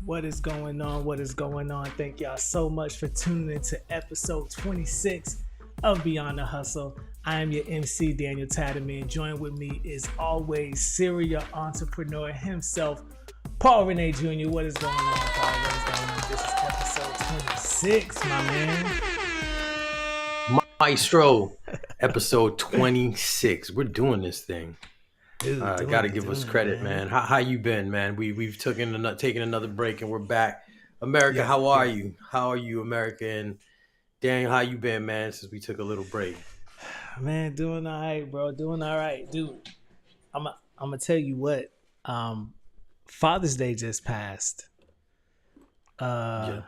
What is going on? What is going on? Thank y'all so much for tuning in to episode 26 of Beyond the Hustle. I am your MC, Daniel Tatterman. Joined with me is always serial entrepreneur himself, Paul Renee Jr. What is going on, Paul? What is going on? This is episode 26, my man. Maestro, episode 26. We're doing this thing. Got to give us credit, man. How you been, man? We've taken another break and we're back. America, how are you? How are you, America? And Daniel, how you been, man? Since we took a little break. Man, doing all right, bro. Doing all right, dude. I'm gonna tell you what. Father's Day just passed. And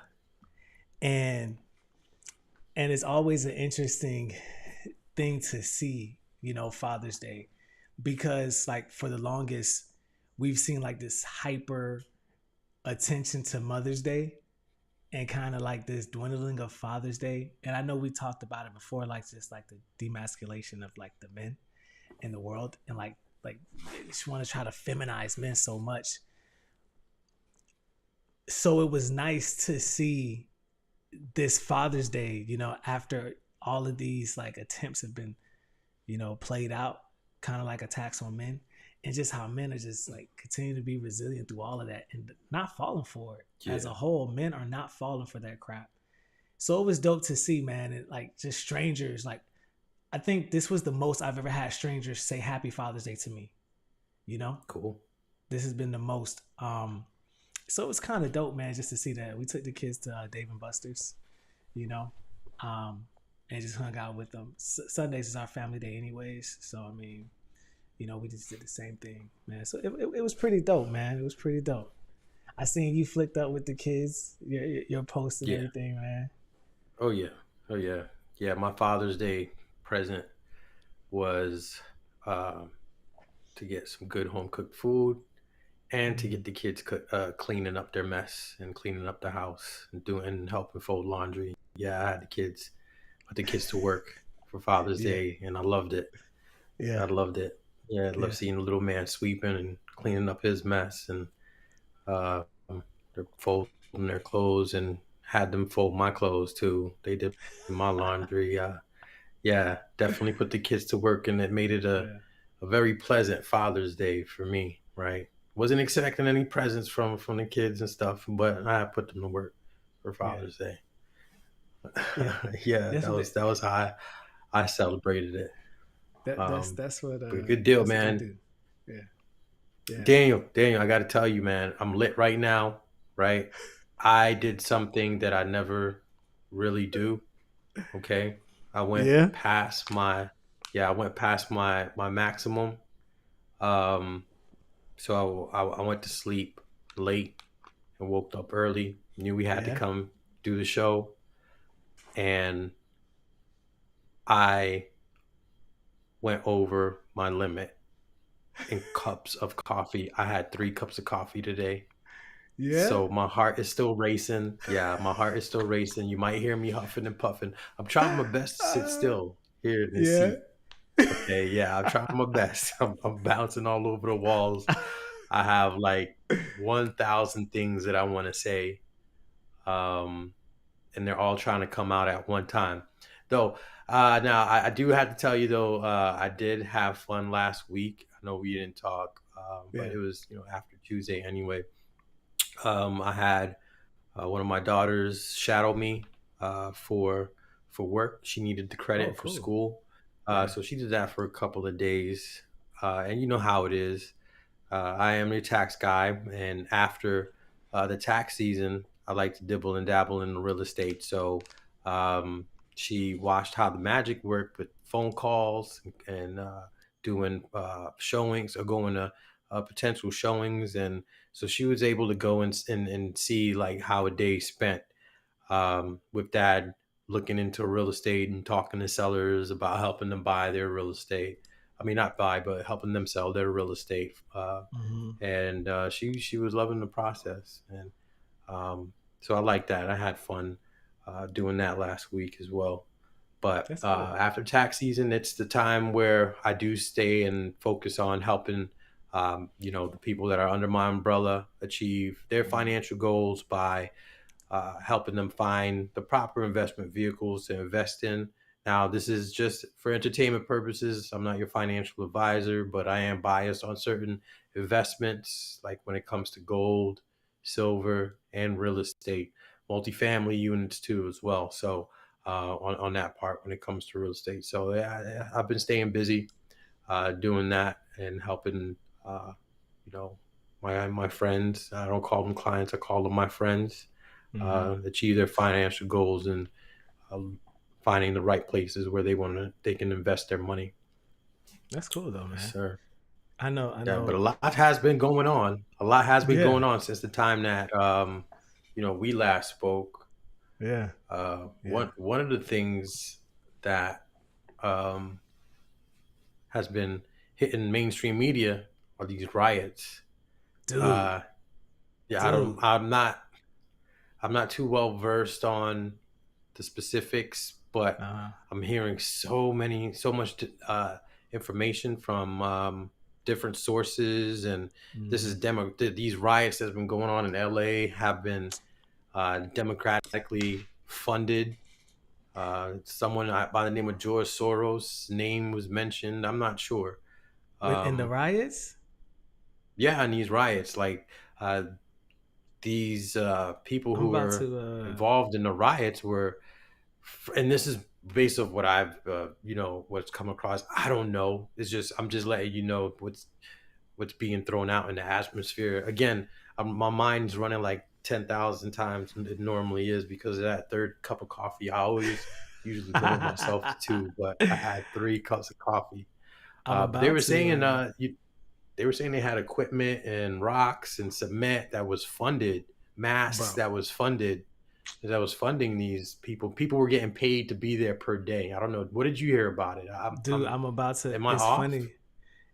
it's always an interesting thing to see, Father's Day, because like for the longest we've seen like this hyper attention to Mother's Day and kind of like this dwindling of Father's Day. And I know we talked about it before, like just like the demasculation of like the men in the world, and like they just want to try to feminize men so much. So it was nice to see this Father's Day, after all of these like attempts have been, played out, kind of like attacks on men, and just how men are just like continue to be resilient through all of that and not falling for it. As a whole, men are not falling for that crap. So it was dope to see, man. And like just strangers, like I think this was the most I've ever had strangers say Happy Father's Day to me. Cool. This has been the most. So it was kind of dope, man, just to see that. We took the kids to Dave and Buster's, and just hung out with them. Sundays is our family day anyways. So, I mean, we just did the same thing, man. So it was pretty dope, man. It was pretty dope. I seen you flicked up with the kids, your post and everything, man. Oh, yeah. Yeah, my Father's Day present was to get some good home-cooked food and to get the kids cleaning up their mess and cleaning up the house and helping fold laundry. Yeah, I had the kids put the kids to work for Father's Day, and I loved it. Yeah, I loved it. Yeah, I love seeing the little man sweeping and cleaning up his mess, and they're folding their clothes, and had them fold my clothes too. They did my laundry. Yeah, definitely put the kids to work, and it made it a very pleasant Father's Day for me. Right. Wasn't expecting any presents from the kids and stuff, but I put them to work for Father's Day. Yeah, that was how I celebrated it. That's what. Good deal, man. Yeah. Daniel, I got to tell you, man, I'm lit right now. Right, I did something that I never really do. Okay, I went past my maximum. So I went to sleep late and woke up early. Knew we had to come do the show, and I went over my limit in cups of coffee. I had 3 cups of coffee today. Yeah. So my heart is still racing. Yeah, my heart is still racing. You might hear me huffing and puffing. I'm trying my best to sit still here in this seat. Okay, yeah, I'm trying my best. I'm bouncing all over the walls. I have like 1,000 things that I want to say, and they're all trying to come out at one time. Though, now I do have to tell you though, I did have fun last week. I know we didn't talk, but it was after Tuesday anyway. I had one of my daughters shadow me for work. She needed the credit for school. So she did that for a couple of days. And you know how it is. I am a tax guy. And after the tax season, I like to dibble and dabble in real estate. So she watched how the magic worked with phone calls and doing showings or going to potential showings. And so she was able to go and see like how a day spent with dad looking into real estate and talking to sellers about helping them buy their real estate. I mean, not buy, but helping them sell their real estate. And she was loving the process. And so I like that. I had fun doing that last week as well. But after tax season, it's the time where I do stay and focus on helping The people that are under my umbrella achieve their financial goals by helping them find the proper investment vehicles to invest in. Now, this is just for entertainment purposes. I'm not your financial advisor, but I am biased on certain investments, like when it comes to gold, silver, and real estate, multifamily units too, as well. So, on that part, when it comes to real estate, so yeah, I've been staying busy doing that and helping, you know, my friends. I don't call them clients; I call them my friends Mm-hmm. achieve their financial goals and um, finding the right places where they can invest their money. That's cool though, Yes, man. sir. I know, I Yeah, but a know. lot has been going on. A lot has been Yeah, going on since the time that we last spoke. yeah, yeah. One of the things that um, has been hitting mainstream media are these riots. Dude, Uh, yeah, dude. I'm not too well versed on the specifics, but Uh, I'm hearing so much information from different sources, and this is mhm. these riots that's been going on in LA have been democratically funded. Someone by the name of George Soros' name was mentioned. I'm not sure. Within the Um, riots, yeah, and these riots, like uh, these people I'm who about were to. involved in the riots were, and this is based off what I've what's come across. I don't know. It's just I'm just letting you know what's being thrown out in the atmosphere. Again, my mind's running like 10,000 times than it normally is because of that third cup of coffee. I always usually limit myself to two, but I had 3 cups of coffee. I'm But they about were to. saying they were saying they had equipment and rocks and cement that was funded, masks Bro, that was funding these people. People were getting paid to be there per day. I don't know. What did you hear about it? dude, I'm about to. Am I It's off? funny.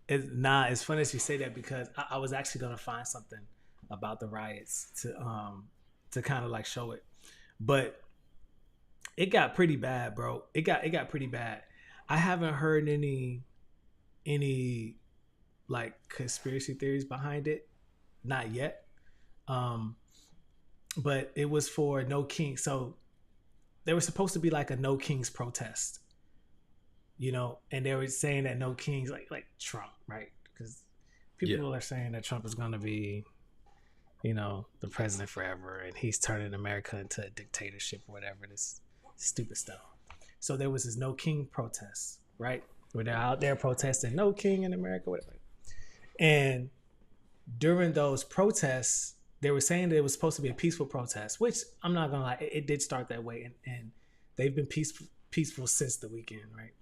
It's funny that you say that because I was actually gonna find something about the riots to kind of like show it, but it got pretty bad, bro. It got pretty bad. I haven't heard any like conspiracy theories behind it, not yet. Um, but it was for No King. So there was supposed to be like a No Kings protest, and they were saying that No Kings, like Trump, right? Because Yeah. people are saying that Trump is going to be, the president forever, and he's turning America into a dictatorship or whatever. This stupid stuff. So there was this No King protest, right? Where they're out there protesting No King in America, whatever. And during those protests, they were saying that it was supposed to be a peaceful protest, which I'm not gonna lie, it did start that way, and they've been peaceful since the weekend, right?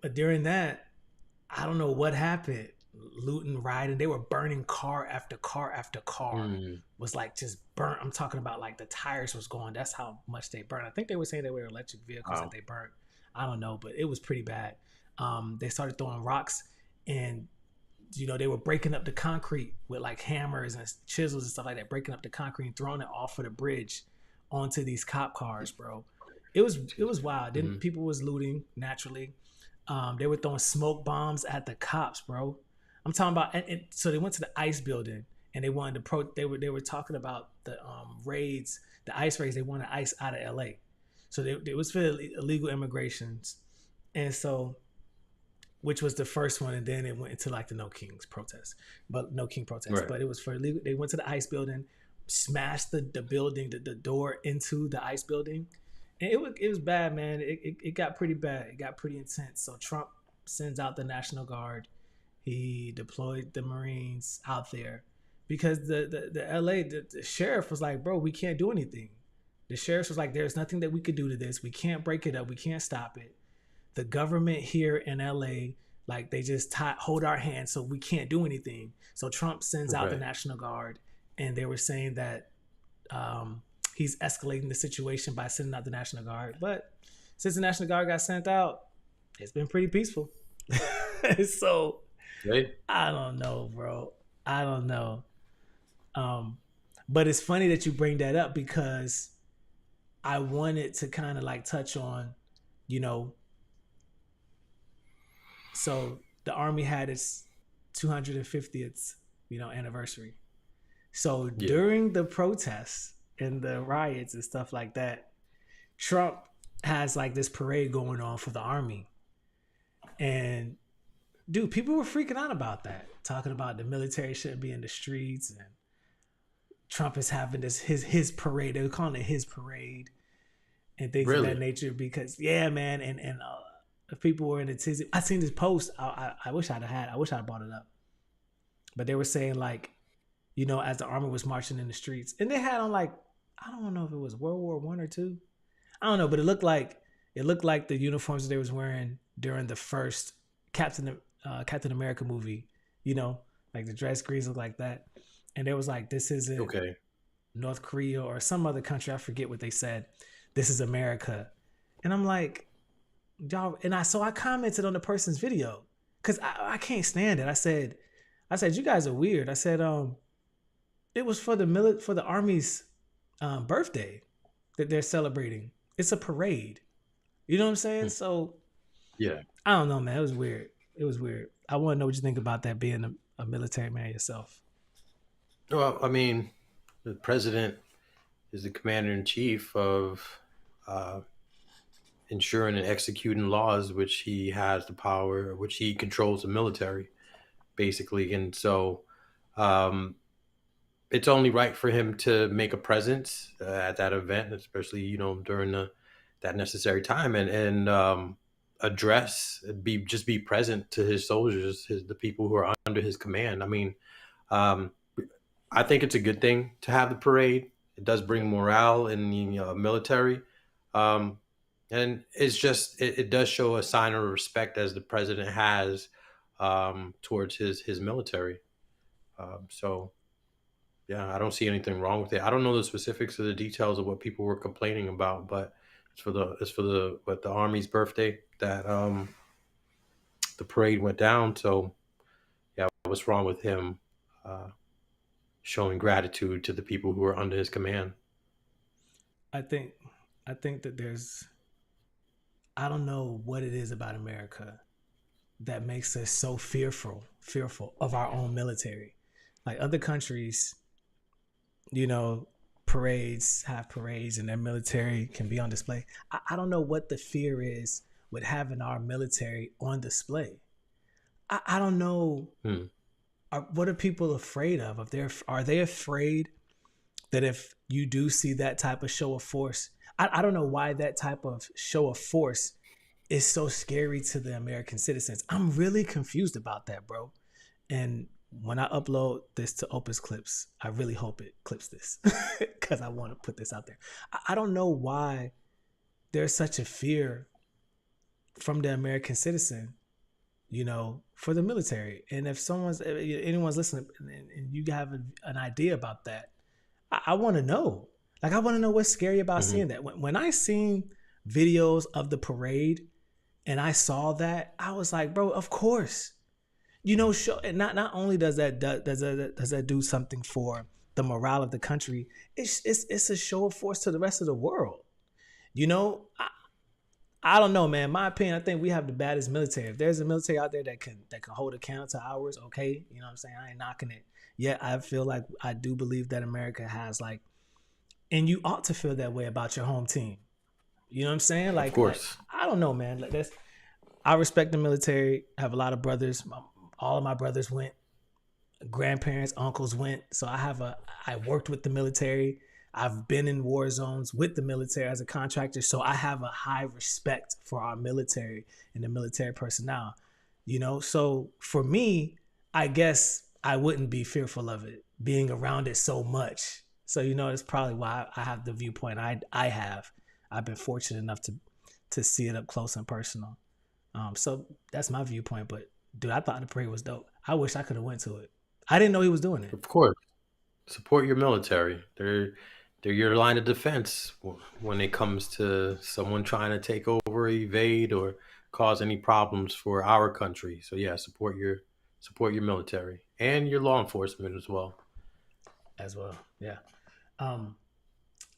But during that, I don't know what happened. Looting, rioting, they were burning car after car after car. Mm. Was like just burnt. I'm talking about like the tires was going. That's how much they burned. I think they were saying they were electric vehicles that Wow. they burnt. I don't know, but it was pretty bad. They started throwing rocks, and they were breaking up the concrete with like hammers and chisels and stuff like that, breaking up the concrete and throwing it off of the bridge onto these cop cars, bro. It was wild. Then Mm. people was looting naturally. They were throwing smoke bombs at the cops, bro. I'm talking about, and so they went to the ICE building and they wanted to They were talking about the raids, the ICE raids. They wanted ICE out of LA, so it was for illegal immigrations, and so which was the first one, and then it went into like the No Kings protest, but No King protest. Right. But it was for illegal. They went to the ICE building, smashed the building, the door into the ICE building, and it was bad, man. It got pretty bad. It got pretty intense. So Trump sends out the National Guard. He deployed the Marines out there because the LA the sheriff was like, bro, we can't do anything. The sheriff was like, there's nothing that we could do to this. We can't break it up. We can't stop it. The government here in LA, like they just hold our hands, so we can't do anything. So Trump sends out the Right. National Guard, and they were saying that he's escalating the situation by sending out the National Guard. But since the National Guard got sent out, it's been pretty peaceful. So Right. I don't know, bro. I don't know. Um, but it's funny that you bring that up because I wanted to kind of like touch on, you know, so the army had its 250th, anniversary. So Yeah. during the protests and the riots and stuff like that, Trump has like this parade going on for the army. And dude, people were freaking out about that, talking about the military shouldn't be in the streets, and Trump is having this his parade. They were calling it his parade and things of that Really? nature because yeah, man, and people were in a tizzy. I seen this post. I wish I'd had. I wish I'd brought it up, but they were saying like, as the army was marching in the streets, and they had on like, I don't know if it was World War One or two. I don't know, but it looked like the uniforms that they was wearing during the first Captain America movie. Like the dress greens look like that, and it was like, this isn't Okay. North Korea or some other country. I forget what they said. This is America, and I'm like, y'all. And I commented on the person's video because I can't stand it. I said, you guys are weird. I said, it was for the army's birthday that they're celebrating. It's a parade. You know what I'm saying? So Yeah. I don't know, man. It was weird. I want to know what you think about that, being a military man yourself. Well, I mean, the president is the commander in chief of uh, ensuring and executing laws, which he has the power, which he controls the military, basically. And so um, it's only right for him to make a presence at that event, especially, during that necessary time and address, be present to his soldiers, the people who are under his command. I mean, um, I think it's a good thing to have the parade. It does bring morale in the military, um, and it does show a sign of respect as the president has towards his military. So yeah, I don't see anything wrong with it. I don't know the specifics of the details of what people were complaining about, but it's for the army's birthday that the parade went down. So yeah, what's wrong with him uh, showing gratitude to the people who are under his command? I think that I don't know what it is about America that makes us so fearful of our own military. Like other countries, you know, have parades and their military can be on display. I don't know what the fear is with having our military on display. I don't know. Hmm. What are people afraid of? Are they afraid that if you do see that type of show of force, I don't know why that type of show of force is so scary to the American citizens. I'm really confused about that, bro. And when I upload this to Opus Clips, I really hope it clips this because I want to put this out there. I don't know why there's such a fear from the American citizen, for the military. And if anyone's listening and you have an idea about that, I want to know. Like, I want to know what's scary about Hmm. seeing that. When I seen videos of the parade and I saw that, I was like, bro, of course. Show, and not only does that do something for the morale of the country, it's a show of force to the rest of the world. I don't know, man. My opinion, I think we have the baddest military. If there's a military out there that can hold a candle to ours, okay, you know what I'm saying? I ain't knocking it. Yet I feel like I do believe that America has like, and you ought to feel that way about your home team. You know what I'm saying? Of Like course. I don't know, man. Like I respect the military. I have a lot of brothers. All of my brothers went. Grandparents, uncles went. So I worked with the military. I've been in war zones with the military as a contractor. So I have a high respect for our military and the military personnel. So for me, I guess I wouldn't be fearful of it being around it so much. So that's probably why I have the viewpoint I have. I've been fortunate enough to see it up close and personal. So that's my viewpoint. But dude, I thought the parade was dope. I wish I could have went to it. I didn't know he was doing it. Of course. Support your military. They're your line of defense when it comes to someone trying to take over, evade, or cause any problems for our country. So yeah, support your military and your law enforcement as well. As well. Yeah. Um,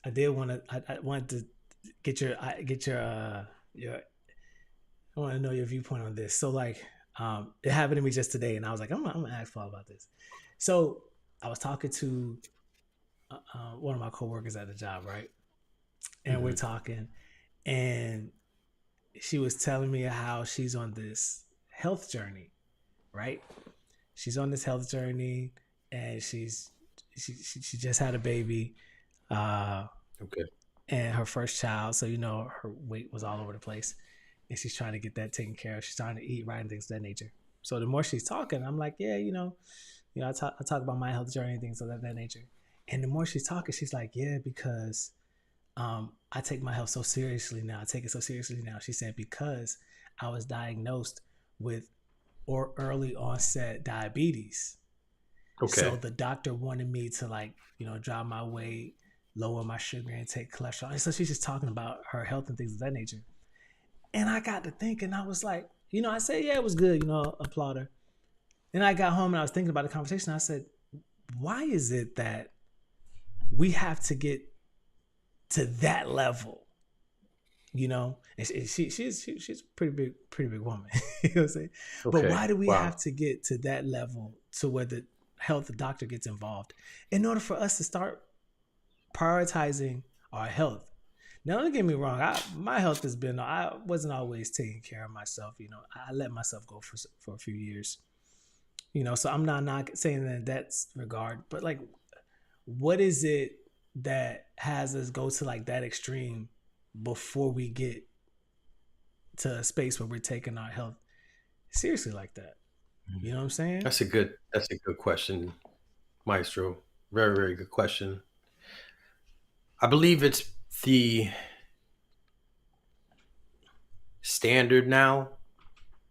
I did want to. I wanted to get your I want to know your viewpoint on this. So like, It happened to me just today, and I was like, I'm gonna ask Paul about this. So I was talking to one of my coworkers at the job, right? And we're Mm-hmm. talking, and she was telling me how she's on this health journey, right? She's on this health journey, and she just had a baby, uh, Okay. and her first child. So her weight was all over the place, and she's trying to get that taken care of. She's trying to eat right and things of that nature. So the more she's talking, I'm like, yeah, I talk about my health journey and things of that nature. And the more she's talking, she's like, yeah, because I take my health so seriously now. I take it so seriously now. She said because I was diagnosed with or early onset diabetes. So Okay. the doctor wanted me to drop my weight, lower my sugar intake, cholesterol. And so she's just talking about her health and things of that nature. And I got to thinking, I was like, I said, yeah, it was good, applaud her. Then I got home and I was thinking about the conversation. I said, why is it that we have to get to that level? And she's a pretty big woman. You know what I'm saying? But Okay. why do we have Wow. to get to that level to where the health doctor gets involved in order for us to start prioritizing our health? Now, don't get me wrong. My health has been. I wasn't always taking care of myself. I let myself go for a few years. So I'm not saying that in that regard, but like, what is it that has us go to like that extreme before we get to a space where we're taking our health seriously like that? You know what I'm saying? That's a good question, Maestro. Very, very good question. I believe it's the standard now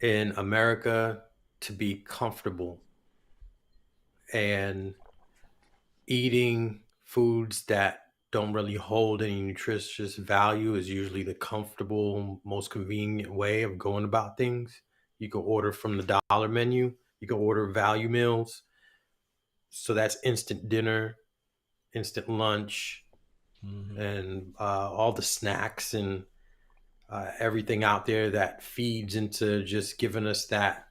in America to be comfortable and eating foods that don't really hold any nutritious value is usually the comfortable, most convenient way of going about things. You can order from the dollar menu, you can order value meals. So that's instant dinner, instant lunch, Mm-hmm. and all the snacks and everything out there that feeds into just giving us that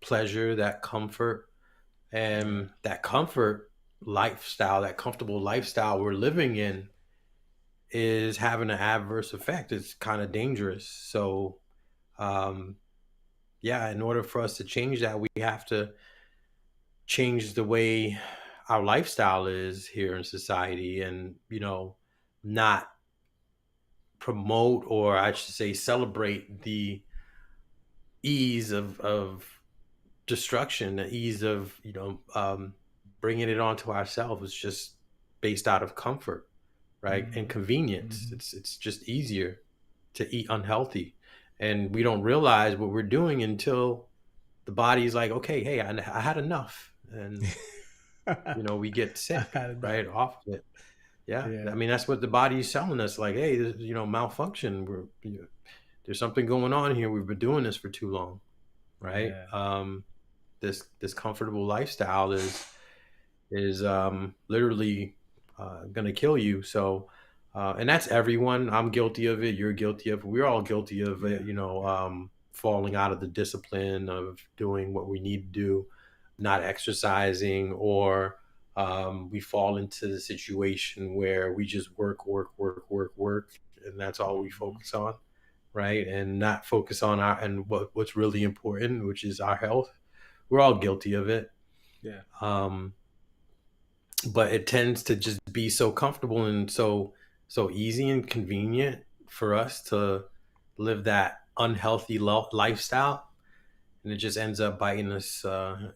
pleasure, that comfort, Yeah. and that comfort lifestyle, that comfortable lifestyle we're living in is having an adverse effect. It's kind of dangerous. So, um, yeah, in order for us to change that, we have to change the way our lifestyle is here in society and, not promote, or I should say celebrate, the ease of destruction, the ease of bringing it onto ourselves. Is just based out of comfort, right, and Mm-hmm. convenience. Mm-hmm. It's just easier to eat unhealthy, and we don't realize what we're doing until the body's like, okay, hey, I had enough, and we get I sick had enough. right off of it. Yeah, I Yeah. mean that's what the body's telling us, like, hey, this, malfunction. There's something going on here. We've been doing this for too long, right? Yeah. This comfortable lifestyle is literally gonna kill you. So, and that's everyone. I'm guilty of it. You're guilty of it. We're all guilty of it. Yeah. Yeah. Falling out of the discipline of doing what we need to do, not exercising, or we fall into the situation where we just work, work, work, work, work, and that's all we Mm-hmm. focus on, right? And not focus on our and what's really important, which is our health. We're all guilty of it. Yeah. Um, but it tends to just be so comfortable and so easy and convenient for us to live that unhealthy lifestyle, and it just ends up biting us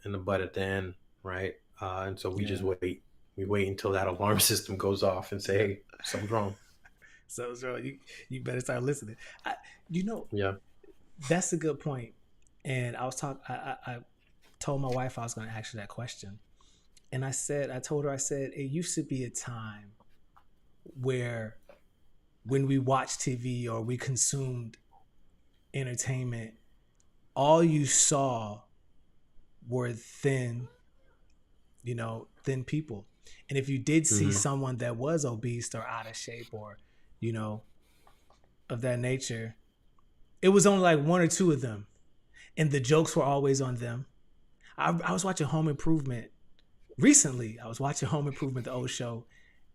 in the butt at the end, right? And so we just Yeah. wait until that alarm system goes off and say, Yeah. hey, something's wrong. So you better start listening. I, you know Yeah. that's a good point. And I was talking. I told my wife I was going to ask you that question, and I told her, I said it used to be a time where when we watched TV or we consumed entertainment, all you saw were thin people. And if you did see Hmm. someone that was obese or out of shape or, you know, of that nature, it was only like one or two of them. and the jokes were always on them. I was watching Home Improvement recently. I was watching Home Improvement, the old show,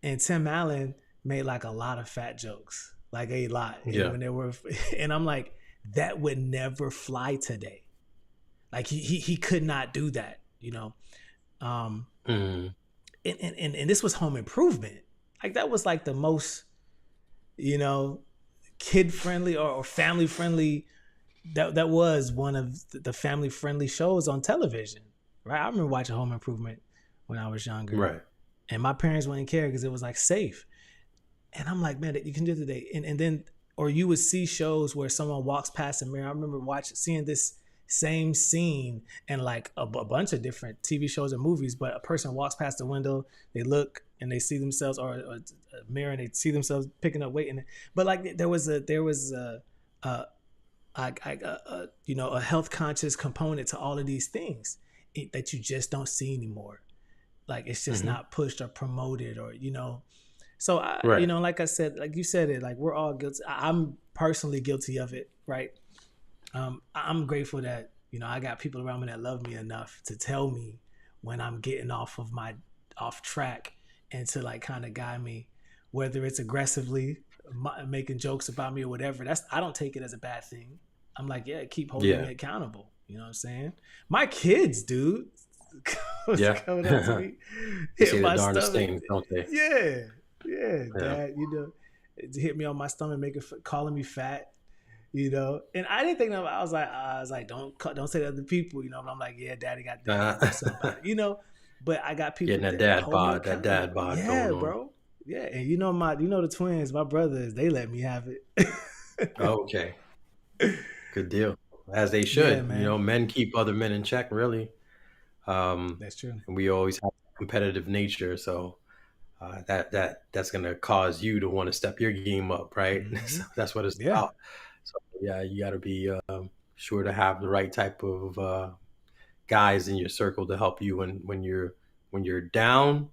and Tim Allen made like a lot of fat jokes, like a lot. Yeah. When they were, and I'm like, that would never fly today. Like he could not do that, you know. And this was Home Improvement. Like that was like the most, you know, kid friendly or family friendly. That was one of the family friendly shows on television, right? I remember watching Home Improvement when I was younger, Right. And my parents wouldn't care because it was like safe. And I'm like, man, you can do it today. And then, or you would see shows where someone walks past a mirror. I remember seeing this same scene in like a bunch of different TV shows and movies, but a person walks past the window, they look and they see themselves, or a mirror, and they see themselves picking up weight. But like there was a you know, a health conscious component to all of these things that you just don't see anymore. Like it's just not pushed or promoted, or, you know. So Right. you know, like I said, like you said it, like we're all guilty. I'm personally guilty of it, right? I'm grateful that, you know, I got people around me that love me enough to tell me when I'm getting off track, and to like kind of guide me, whether it's aggressively making jokes about me or whatever. I don't take it as a bad thing. I'm like, yeah, keep holding me accountable. You know what I'm saying? My kids, dude, coming up to me, hit my stomach. Things, don't they? Yeah, Dad, you know, hit me on my stomach, calling me fat, you know. And I didn't think I was like, don't say to other people, you know. But I'm like, yeah, Daddy got that, you know. But I got people getting that dad bod, yeah, bro, yeah. And you know the twins, my brothers, they let me have it. Okay, good deal, as they should. You know, men keep other men in check, really. That's true. And we always have a competitive nature, so that's gonna cause you to want to step your game up, right? So that's what it's about. So yeah, you got to be sure to have the right type of guys in your circle to help you when you're down,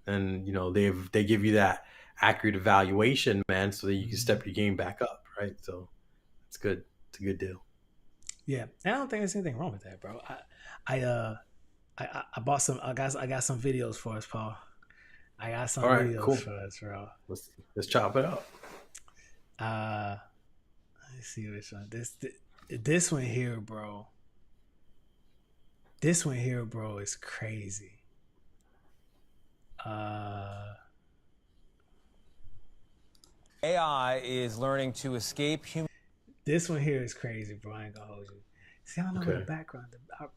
and you know they give you that accurate evaluation, man, so that you can step your game back up, right? So it's good. It's a good deal. Yeah, and I don't think there's anything wrong with that, bro. I bought some. I got some videos for us, Paul. I got some videos for us, bro. Let's chop it up. Let's see which one. This one here, bro. This one here, bro, is crazy. AI is learning to escape human. This one here is crazy, bro. I ain't gonna hold you. See, I don't know where the background.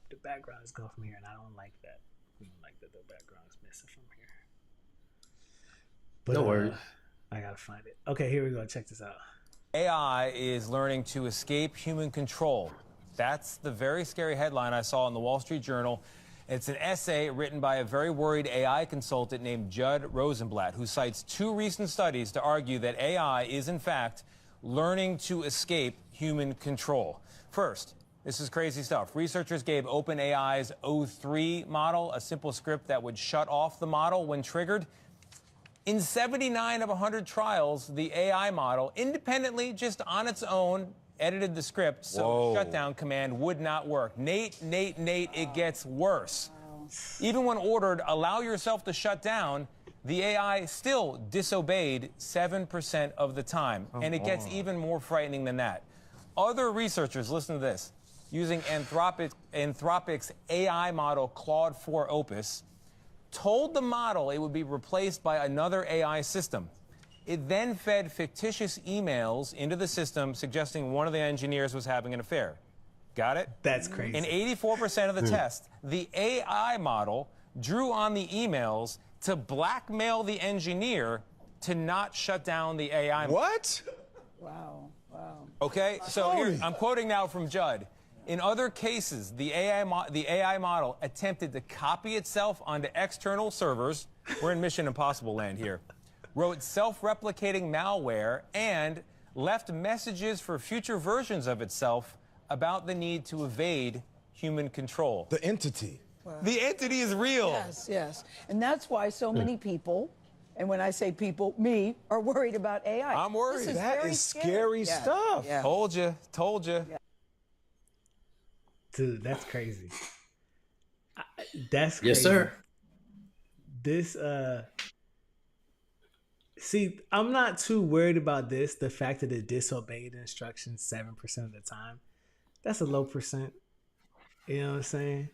The background is going from here, and I don't like that. I don't like that the background is missing from here. But, no worries. I gotta find it. Okay, here we go. Check this out. AI is learning to escape human control. That's the very scary headline I saw in the Wall Street Journal. It's an essay written by a very worried AI consultant named Judd Rosenblatt, who cites 2 recent studies to argue that AI is, in fact, learning to escape human control. First, this is crazy stuff. Researchers gave OpenAI's O3 model a simple script that would shut off the model when triggered. In 79 of 100 trials, the AI model independently, just on its own, edited the script, so the shutdown command would not work. Nate, it gets worse. Even when ordered, allow yourself to shut down, the AI still disobeyed 7% of the time. And it gets even more frightening than that. Other researchers, listen to this, using Anthropic's AI model Claude 4 Opus, told the model it would be replaced by another AI system. It then fed fictitious emails into the system suggesting one of the engineers was having an affair. Got it? That's crazy. In 84% of the test, the AI model drew on the emails to blackmail the engineer to not shut down the AI. What? Wow. Okay, so here, I'm quoting now from Judd. In other cases, the AI model attempted to copy itself onto external servers. We're in Mission Impossible land here. Wrote self-replicating malware and left messages for future versions of itself about the need to evade human control. The entity. Wow. The entity is real. Yes. And that's why so many people, and when I say people, me, are worried about AI. I'm worried. That is scary stuff. Yeah. Told you. Yeah. Dude, that's crazy. That's Yes, crazy. sir. This see, I'm not too worried about this. The fact that it disobeyed instructions 7% of the time. That's a low percent. You know what I'm saying?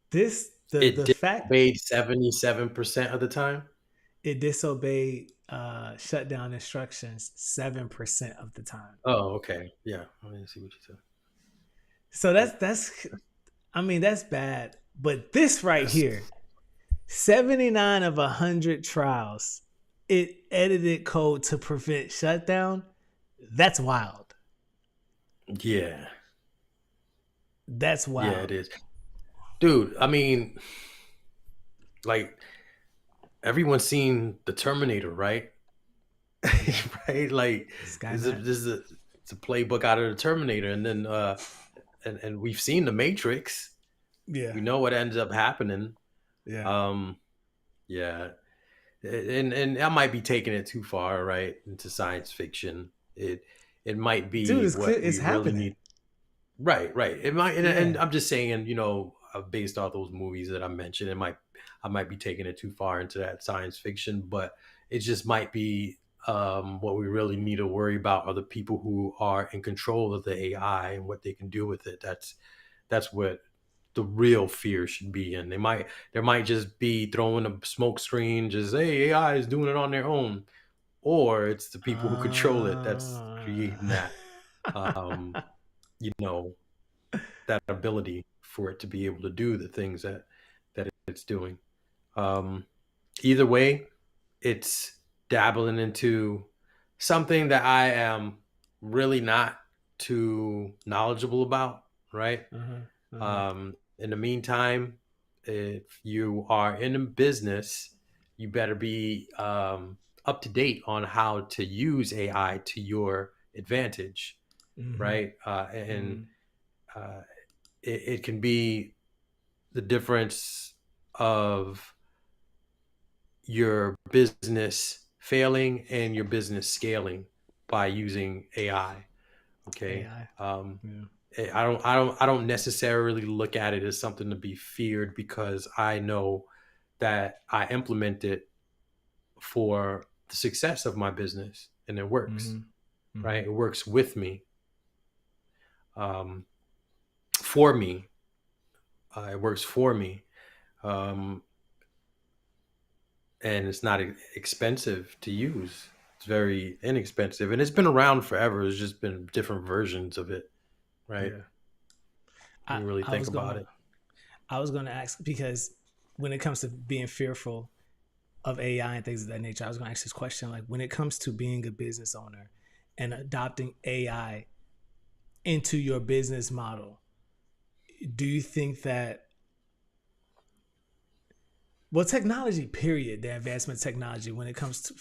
This It the fact disobeyed 77% of the time. it disobeyed shutdown instructions 7% of the time. Oh, okay. Yeah. I didn't see what you said. So that's I mean, that's bad. But this right Yes. here, 79 of 100 trials, it edited code to prevent shutdown. That's wild. Yeah. That's wild. Yeah, it is. Dude, I mean, like, everyone's seen the Terminator, right? Right? Like, Skynet. it's a playbook out of the Terminator, and then and we've seen the Matrix. Yeah. We know what ends up happening. Yeah. Yeah. And I might be taking it too far, right, into science fiction. It might be Dude, it's what clear we it's really happening. need. Right, right. It might, and Yeah. I'm just saying, based off those movies that I mentioned, I might be taking it too far into that science fiction, but it just might be what we really need to worry about are the people who are in control of the AI and what they can do with it. That's what the real fear should be. And there might just be throwing a smoke screen, just hey, AI is doing it on their own, or it's the people who control it that's creating that. You know, that ability for it to be able to do the things that it's doing. Either way, it's dabbling into something that I am really not too knowledgeable about, right? In the meantime, if you are in a business, you better be up to date on how to use AI to your advantage, right? And it can be the difference of your business failing and your business scaling by using AI. Okay. AI. I don't necessarily look at it as something to be feared because I know that I implement it for the success of my business and it works, right? It works with me, for me. It works for me. And it's not expensive to use. It's very inexpensive, and it's been around forever. It's just been different versions of it, right? Yeah. You really think about it. I was going to ask because when it comes to being fearful of AI and things of that nature, I was going to ask this question: like when it comes to being a business owner and adopting AI into your business model, do you think that technology, period, the advancement of technology when it comes to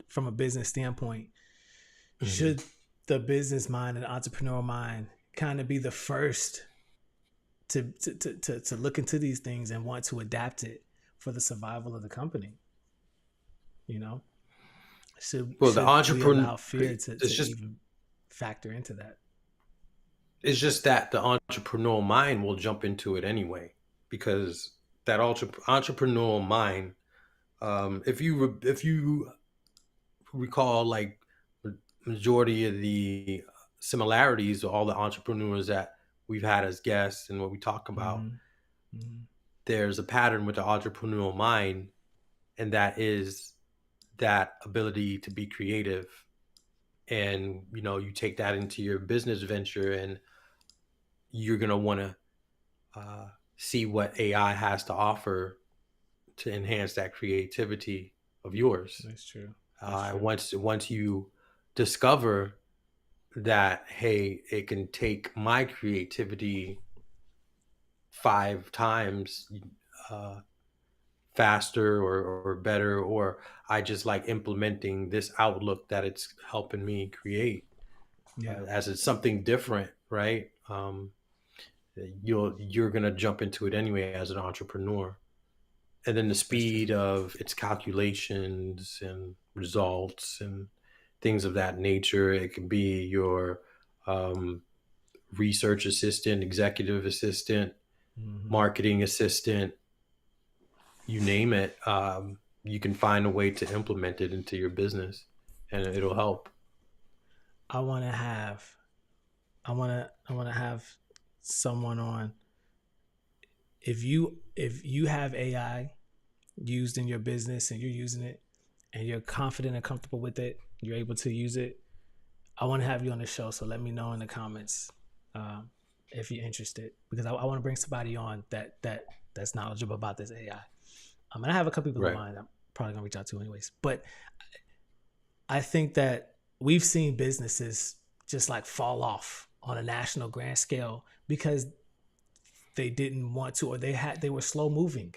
from a business standpoint, should the business mind and entrepreneurial mind kind of be the first to look into these things and want to adapt it for the survival of the company? Should the entrepreneur we allow fear to just even factor into that? it's just that the entrepreneurial mind will jump into it anyway because that entrepreneurial mind, if you recall, like majority of the similarities of all the entrepreneurs that we've had as guests and what we talk about, there's a pattern with the entrepreneurial mind, and that is that ability to be creative. And you take that into your business venture, and you're going to want to see what AI has to offer to enhance that creativity of yours. That's true. Once you discover that, hey, it can take my creativity 5 times faster or better, or I just like implementing this outlook that it's helping me create, as it's something different, right? You're gonna jump into it anyway as an entrepreneur. And then the speed of its calculations and results and things of that nature. It can be your research assistant, executive assistant, Mhm. marketing assistant, you name it. You can find a way to implement it into your business, and it'll help. I want to have, I want to have someone on. If you have AI used in your business and you're using it and you're confident and comfortable with it, you're able to use it, I want to have you on the show. So let me know in the comments if you're interested, because I want to bring somebody on that's knowledgeable about this AI. And I have a couple people in mind I'm probably gonna reach out to anyways. But I think that we've seen businesses just like fall off on a national grand scale because they didn't want to, or they were slow moving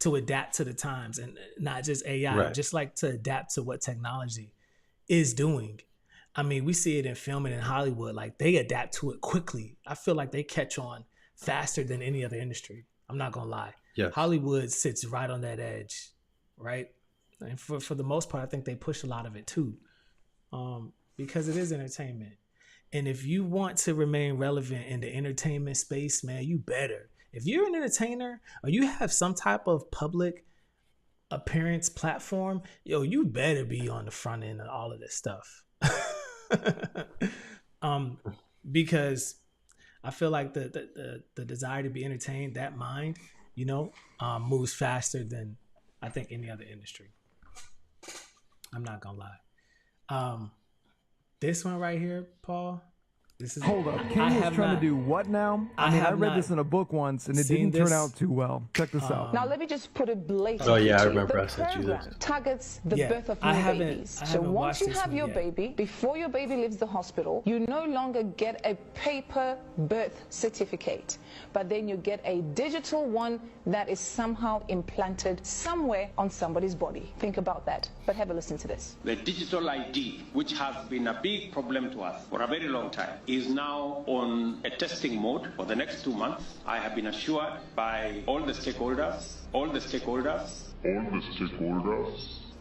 to adapt to the times, and not just AI, just like to adapt to what technology is doing. I mean, we see it in film and in Hollywood, like they adapt to it quickly. I feel like they catch on faster than any other industry. I'm not gonna lie. Yes. Hollywood sits right on that edge, right? And for the most part, I think they push a lot of it too, because it is entertainment. And if you want to remain relevant in the entertainment space, man, you better. If you're an entertainer or you have some type of public appearance platform, yo, you better be on the front end of all of this stuff. Because I feel like the desire to be entertained, that mind, moves faster than I think any other industry. I'm not gonna lie. This one right here, Paul. This is Hold up. Kenya's trying to do what now? I read this in a book once and it didn't turn out too well. Check this out. Now let me just put it blatantly. Oh yeah, I remember I The sent you this. program targets the birth of new babies. So once you have your baby, before your baby leaves the hospital, you no longer get a paper birth certificate, but then you get a digital one that is somehow implanted somewhere on somebody's body. Think about that. But have a listen to this. The digital ID, which has been a big problem to us for a very long time, is now on a testing mode for the next 2 months. I have been assured by all the stakeholders,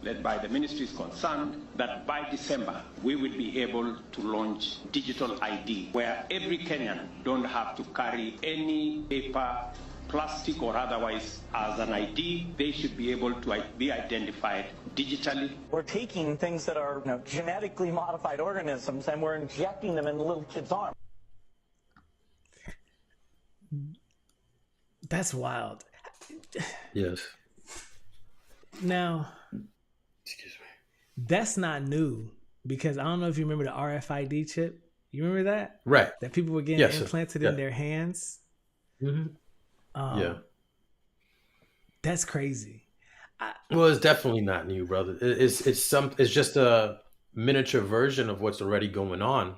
led by the ministries concerned, that by December we will be able to launch digital ID, where every Kenyan don't have to carry any paper, plastic or otherwise as an ID. They should be able to be identified digitally. We're taking things that are genetically modified organisms and we're injecting them in little kids' arms. That's wild. Yes. Now, Excuse me. that's not new, because I don't know if you remember the RFID chip. You remember that? Right. That people were getting implanted in their hands. Mm-hmm. Yeah. That's crazy. Well, it's definitely not new, brother. It's just a miniature version of what's already going on,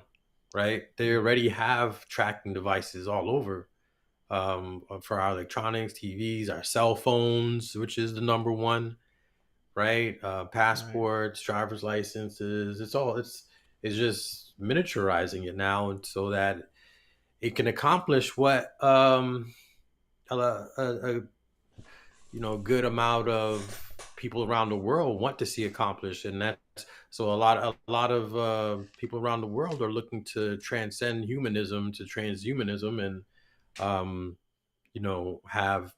right? They already have tracking devices all over, for our electronics, TVs, our cell phones, which is the number one, right? Passports, driver's licenses. It's just miniaturizing it now, and so that it can accomplish what good amount of people around the world want to see accomplished. And that's so a lot of people around the world are looking to transcend humanism to transhumanism, and have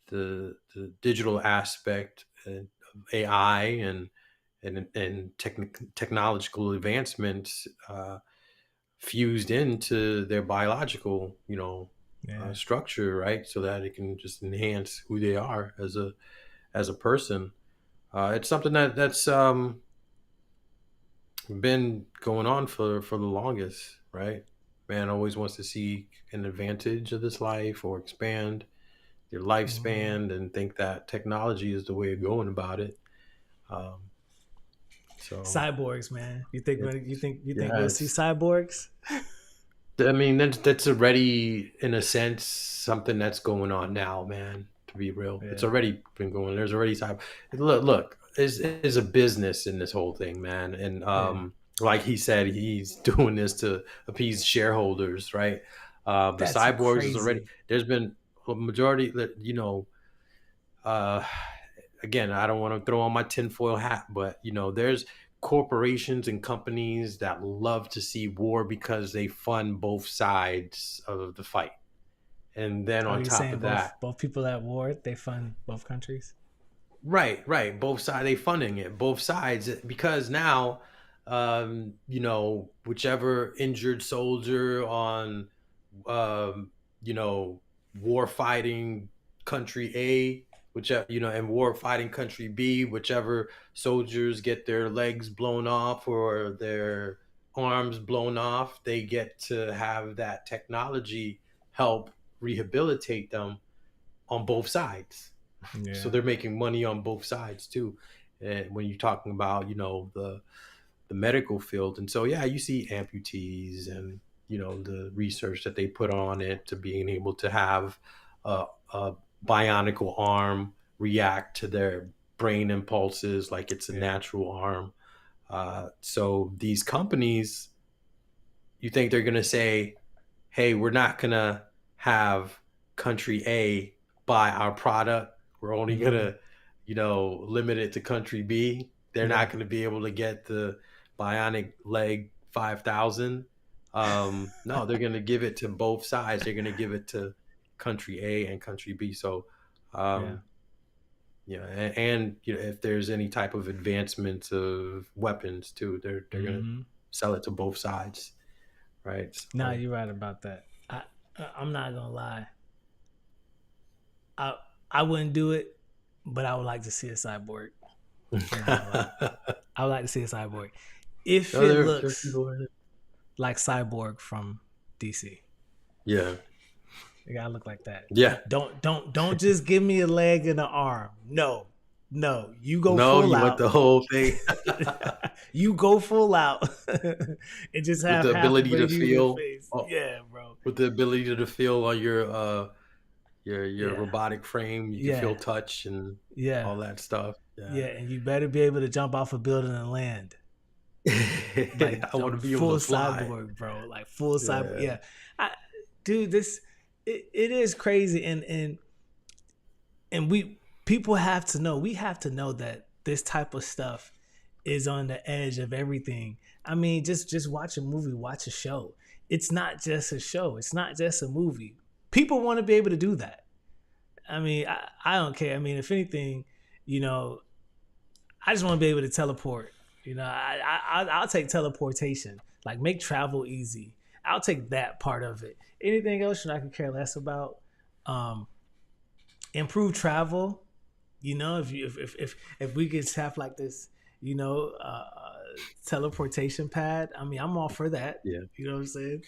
the digital aspect of AI and technological advancements fused into their biological structure, right? So that it can just enhance who they are as a person. It's something that's been going on for the longest, right? Man always wants to see an advantage of this life or expand their lifespan, and think that technology is the way of going about it. So cyborgs, man. You think we'll see cyborgs? I mean, that's already, in a sense, something that's going on now, man. To be real, it's already been going. There's already time. Look, is a business in this whole thing, man. And like he said, he's doing this to appease shareholders, right? The That's cyborgs crazy. is already. There's been a majority that again, I don't want to throw on my tinfoil hat, but there's corporations and companies that love to see war because they fund both sides of the fight. And then on top of that, both people at war, they fund both countries. Right. Both sides, they funding it, both sides, because now, you know, whichever injured soldier on, you know, war fighting country A, whichever, you know, and war fighting country B, whichever soldiers get their legs blown off or their arms blown off, they get to have that technology help rehabilitate them on both sides. Yeah. So they're making money on both sides too. And when you're talking about, you know, the medical field, and so yeah, you see amputees and, you know, the research that they put on it to being able to have a bionical arm react to their brain impulses like it's a natural arm. So these companies, you think they're going to say, hey, we're not going to have country A buy our product. We're only going to, you know, limit it to country B. They're not going to be able to get the bionic leg 5,000. No, they're going to give it to both sides. They're going to give it to country A and country B. So, you know, and you know, if there's any type of advancement of weapons too, they're going to sell it to both sides. Right. So, no, you're right about that. I'm not gonna lie. I wouldn't do it, but I would like to see a cyborg. I would like to see a cyborg. If it looks like Cyborg from DC. Yeah. It gotta look like that. Yeah. Don't just give me a leg and an arm. No. You go full out. You want the whole thing. You go full out and just have with the ability to feel. Yeah, bro. With the ability to feel on your robotic frame, you can feel touch and all that stuff. Yeah, and you better be able to jump off a building and land. Like, I want to be able to fly. Cyborg, bro. Like full cyborg. Yeah. Dude, it is crazy, and people have to know. We have to know that this type of stuff is on the edge of everything. I mean, just watch a movie, watch a show. It's not just a show. It's not just a movie. People want to be able to do that. I mean, I don't care. I mean, if anything, you know, I just want to be able to teleport. You know, I'll take teleportation. Like, make travel easy. I'll take that part of it. Anything else I could care less about. Improve travel. You know, if we could have like this, you know, teleportation pad. I mean, I'm all for that. Yeah. You know what I'm saying?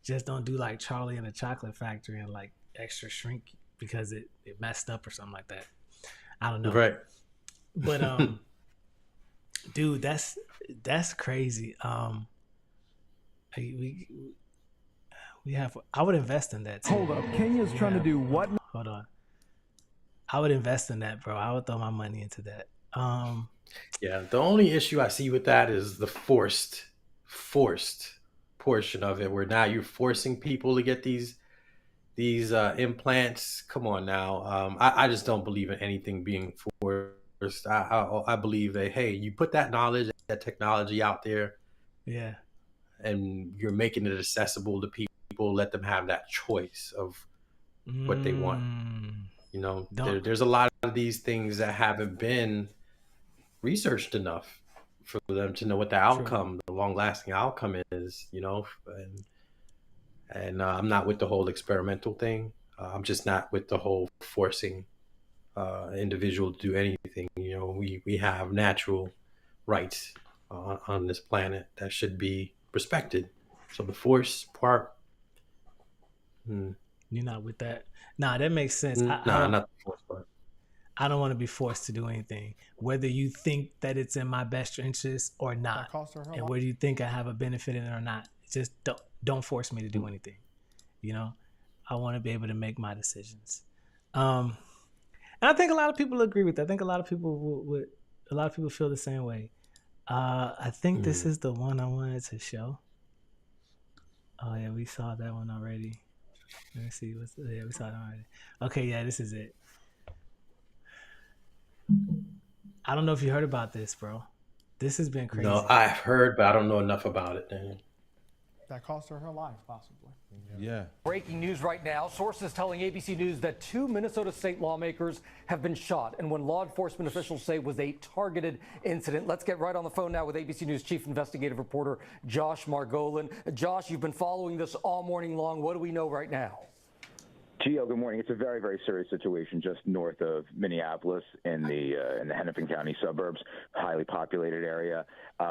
Just don't do like Charlie and the Chocolate Factory and like extra shrink because it messed up or something like that. I don't know. Right. But dude, that's crazy. We have. I would invest in that too. Hold up, Kenya's trying to do what? Hold on. I would invest in that, bro. I would throw my money into that. Yeah, the only issue I see with that is the forced portion of it, where now you're forcing people to get these implants. Come on now. I just don't believe in anything being forced. I believe that, hey, you put that knowledge, that technology out there, yeah, and you're making it accessible to people. Let them have that choice of what they want. You know, there's a lot of these things that haven't been researched enough for them to know what the outcome, the long-lasting outcome is. You know, and I'm not with the whole experimental thing. I'm just not with the whole forcing individual to do anything. You know, we have natural rights on this planet that should be respected. So the force part. You're not with that. Nah, that makes sense. Not the force part. I don't want to be forced to do anything, whether you think that it's in my best interest or not, and whether you think I have a benefit in it or not. Just don't force me to do anything. You know, I want to be able to make my decisions. And I think a lot of people agree with that. I think a lot of people a lot of people feel the same way. I think this is the one I wanted to show. Oh yeah, we saw that one already. Let me see. We saw that already. Okay, yeah, this is it. I don't know if you heard about this, bro. This has been crazy. No, I've heard, but I don't know enough about it, Daniel. That cost her life, possibly. Yeah. Breaking news right now. Sources telling ABC News that 2 Minnesota state lawmakers have been shot in what law enforcement officials say was a targeted incident. Let's get right on the phone now with ABC News chief investigative reporter Josh Margolin. Josh, you've been following this all morning long. What do we know right now? Gio, good morning. It's a very, very serious situation just north of Minneapolis in the Hennepin County suburbs, highly populated area.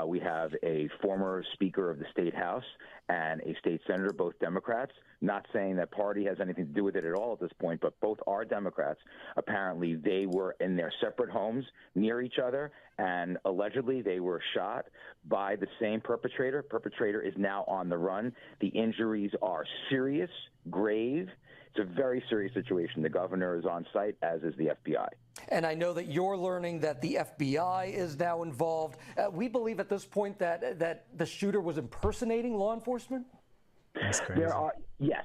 We have a former Speaker of the State House and a state senator, both Democrats. Not saying that party has anything to do with it at all at this point, but both are Democrats. Apparently, they were in their separate homes near each other, and allegedly they were shot by the same perpetrator. Perpetrator is now on the run. The injuries are serious, grave. It's a very serious situation. The governor is on site, as is the FBI. And I know that you're learning that the FBI is now involved. We believe at this point that the shooter was impersonating law enforcement? That's crazy. Yes,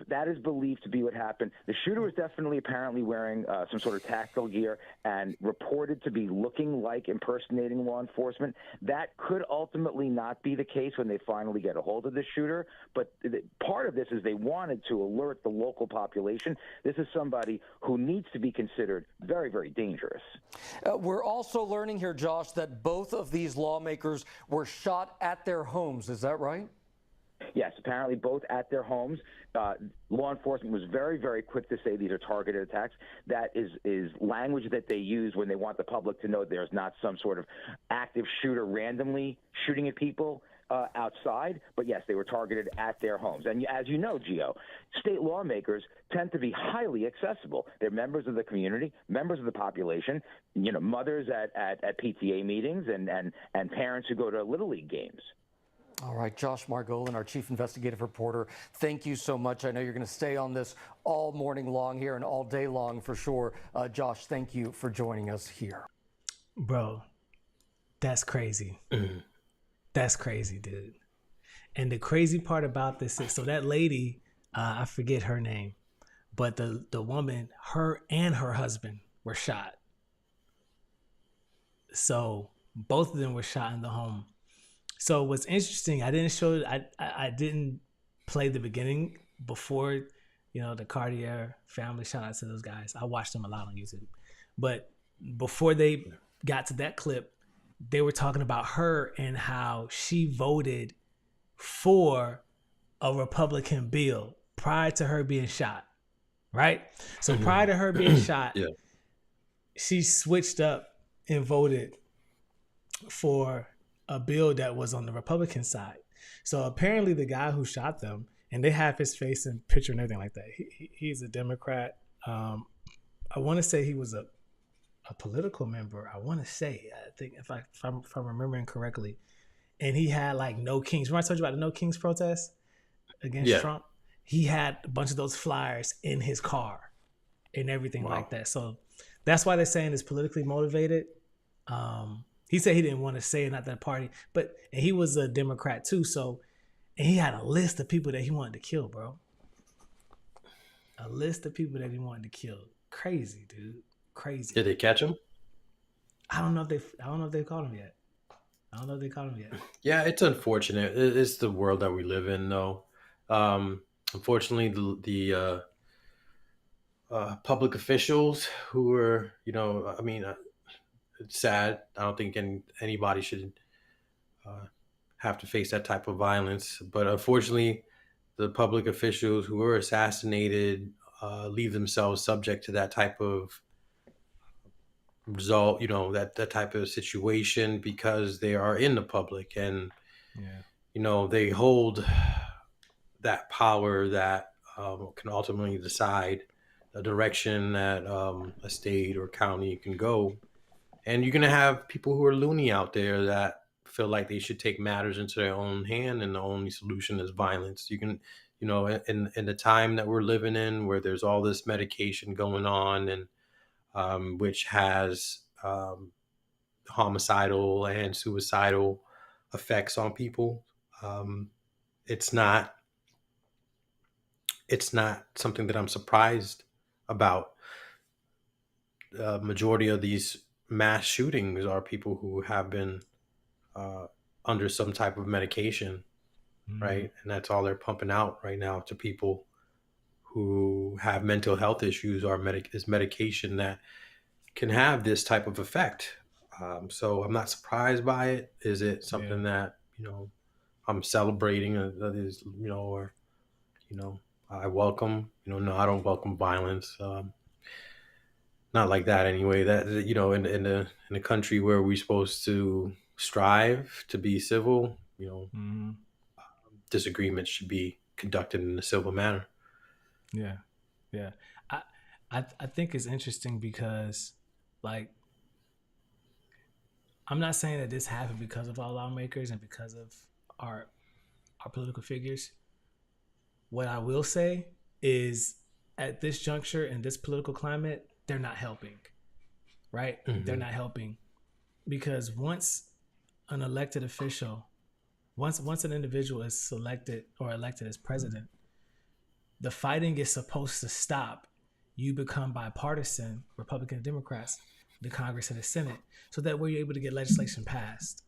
that is believed to be what happened. The shooter was definitely apparently wearing some sort of tactical gear and reported to be looking like impersonating law enforcement. That could ultimately not be the case when they finally get a hold of the shooter. But part of this is they wanted to alert the local population. This is somebody who needs to be considered very, very dangerous. We're also learning here, Josh, that both of these lawmakers were shot at their homes. Is that right? Yes, apparently both at their homes. Law enforcement was very, very quick to say these are targeted attacks. That is language that they use when they want the public to know there's not some sort of active shooter randomly shooting at people outside. But yes, they were targeted at their homes. And as you know, Gio, state lawmakers tend to be highly accessible. They're members of the community, members of the population, mothers at PTA meetings and parents who go to Little League games. All right, Josh Margolin, our chief investigative reporter, thank you so much. I know you're going to stay on this all morning long here and all day long for sure. Josh, thank you for joining us here. Bro, that's crazy. That's crazy, dude. And the crazy part about this is, so that lady, I forget her name, but the woman, her and her husband were shot. So both of them were shot in the home. So what's interesting, I didn't play the beginning before, the Cartier family. Shout out to those guys. I watched them a lot on YouTube. But before they got to that clip, they were talking about her and how she voted for a Republican bill prior to her being shot, right? So prior to her being shot, she switched up and voted for a bill that was on the Republican side. So apparently the guy who shot them, and they have his face and picture and everything like that, he's a Democrat. I want to say he was a political member. I want to say, I think if I'm remembering correctly, and he had like No Kings. Remember I told you about the No Kings protest against Trump? He had a bunch of those flyers in his car and everything like that. So that's why they're saying it's politically motivated. He said he didn't want to say it at that party, and he was a Democrat too. So, and he had a list of people that he wanted to kill, bro. A list of people that he wanted to kill. Crazy, dude. Crazy. Did they catch him? I don't know if they caught him yet. Yeah, it's unfortunate. It's the world that we live in, though. Unfortunately, the public officials who were, it's sad. I don't think anybody should have to face that type of violence. But unfortunately, the public officials who were assassinated leave themselves subject to that type of result, that type of situation because they are in the public and, they hold that power that can ultimately decide the direction that a state or county can go. And you're going to have people who are loony out there that feel like they should take matters into their own hand and the only solution is violence. You can, in the time that we're living in where there's all this medication going on and which has homicidal and suicidal effects on people, it's not something that I'm surprised about. Majority of these mass shootings are people who have been under some type of medication, right? And that's all they're pumping out right now to people who have mental health issues, or is medication that can have this type of effect. So I'm not surprised by it. Is it something that, I'm celebrating, that is, or, I welcome, no, I don't welcome violence. Not like that anyway. That, in a country where we're supposed to strive to be civil, disagreements should be conducted in a civil manner. Yeah. I think it's interesting because, like, I'm not saying that this happened because of our lawmakers and because of our political figures. What I will say is, at this juncture in this political climate, they're not helping, right? They're not helping because once an elected official, once an individual is selected or elected as president, the fighting is supposed to stop. You become bipartisan, Republican and Democrats, the Congress and the Senate, so that way you're able to get legislation passed.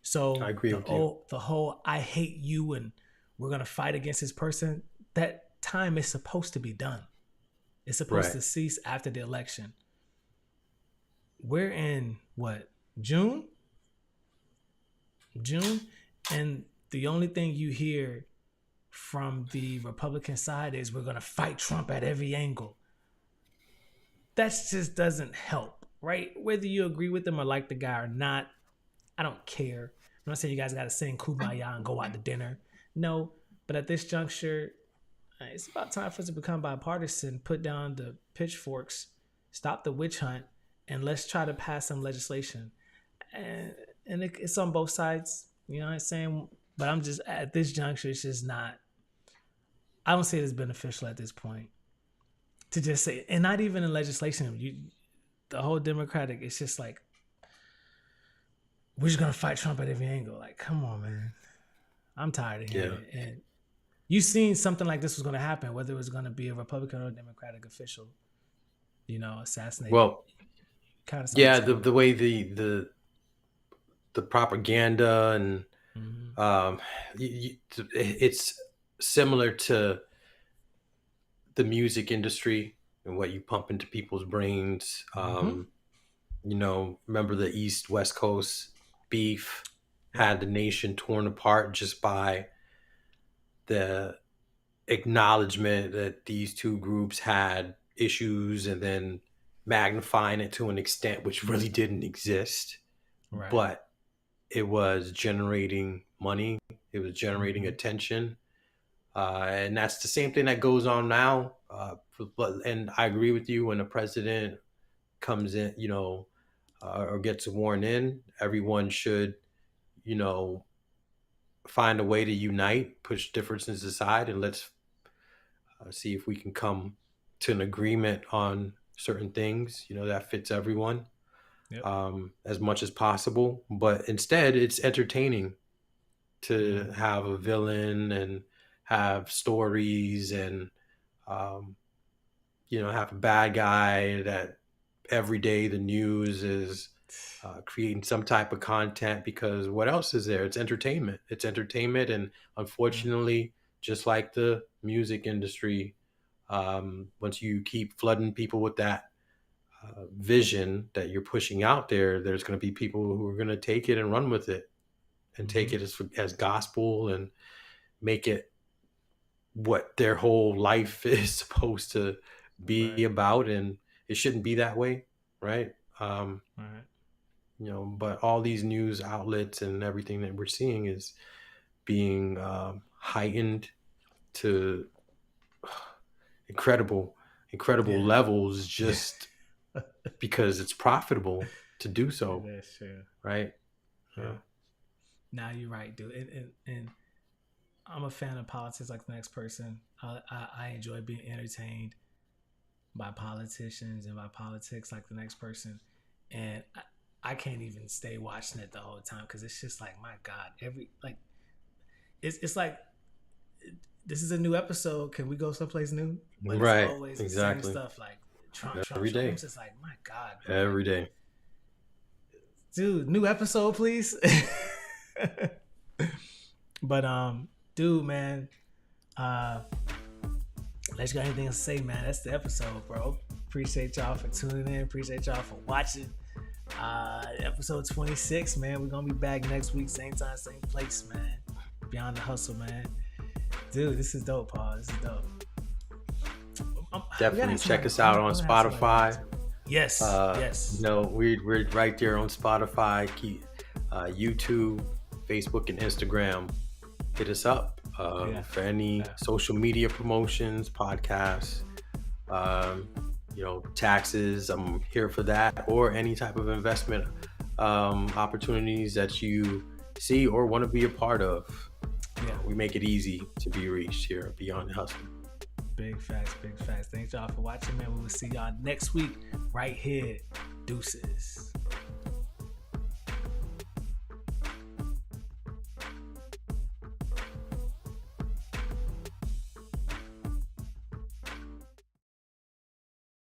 So I agree with you. The whole I hate you and we're going to fight against this person, that time is supposed to be done. It's supposed to cease after the election. We're in June? And the only thing you hear from the Republican side is we're going to fight Trump at every angle. That just doesn't help, right? Whether you agree with them or like the guy or not, I don't care. I'm not saying you guys got to sing Kumbaya and go out to dinner. No, but at this juncture, it's about time for us to become bipartisan, put down the pitchforks, stop the witch hunt, and let's try to pass some legislation. And it's on both sides, you know what I'm saying? But I'm just, at this juncture, it's just not, I don't see it as beneficial at this point to just say, and not even in legislation, the whole Democratic, it's just like, we're just going to fight Trump at every angle. Like, come on, man. I'm tired of hearing it. And you seen something like this was going to happen, whether it was going to be a Republican or a Democratic official, assassinated. Well, the way the propaganda and it's similar to the music industry and what you pump into people's brains. Remember the East-West Coast beef had the nation torn apart just by the acknowledgement that these two groups had issues and then magnifying it to an extent which really didn't exist. Right. But it was generating money. It was generating attention. And that's the same thing that goes on now. And I agree with you, when a president comes in, or gets sworn in, everyone should, find a way to unite, push differences aside, and let's see if we can come to an agreement on certain things, that fits everyone. As much as possible. But instead, it's entertaining to have a villain and have stories and, have a bad guy that every day the news is creating some type of content, because what else is there? It's entertainment. And unfortunately, just like the music industry, once you keep flooding people with that vision that you're pushing out there, there's going to be people who are going to take it and run with it and take it as gospel and make it what their whole life is supposed to be about. And it shouldn't be that way. Right. But all these news outlets and everything that we're seeing is being heightened to incredible levels, just because it's profitable to do so. That's true. Right. Now you're right, dude. And I'm a fan of politics like the next person. I enjoy being entertained by politicians and by politics like the next person. And I can't even stay watching it the whole time, because it's just like, my God, it's like, this is a new episode. Can we go someplace new? But right. It's always exactly. the same stuff, like Trump every day. It's just like, my God, bro. Every day. Dude, new episode, please. But dude, man, unless you got anything to say, man, that's the episode, bro. Appreciate y'all for tuning in. Appreciate y'all for watching. Episode 26, man. We're gonna be back next week, same time, same place, man. Beyond the Hustle, man. Dude, this is dope, Paul. This is dope. Definitely check us out on Spotify. Yes, yes. You know, we're right there on Spotify, YouTube, Facebook, and Instagram. Hit us up for any social media promotions, podcasts, you know, taxes. I'm here for that, or any type of investment opportunities that you see or want to be a part of. Yeah, we make it easy to be reached here at Beyond the Hustle. Big facts, big facts. Thanks y'all for watching, man. We will see y'all next week right here. Deuces.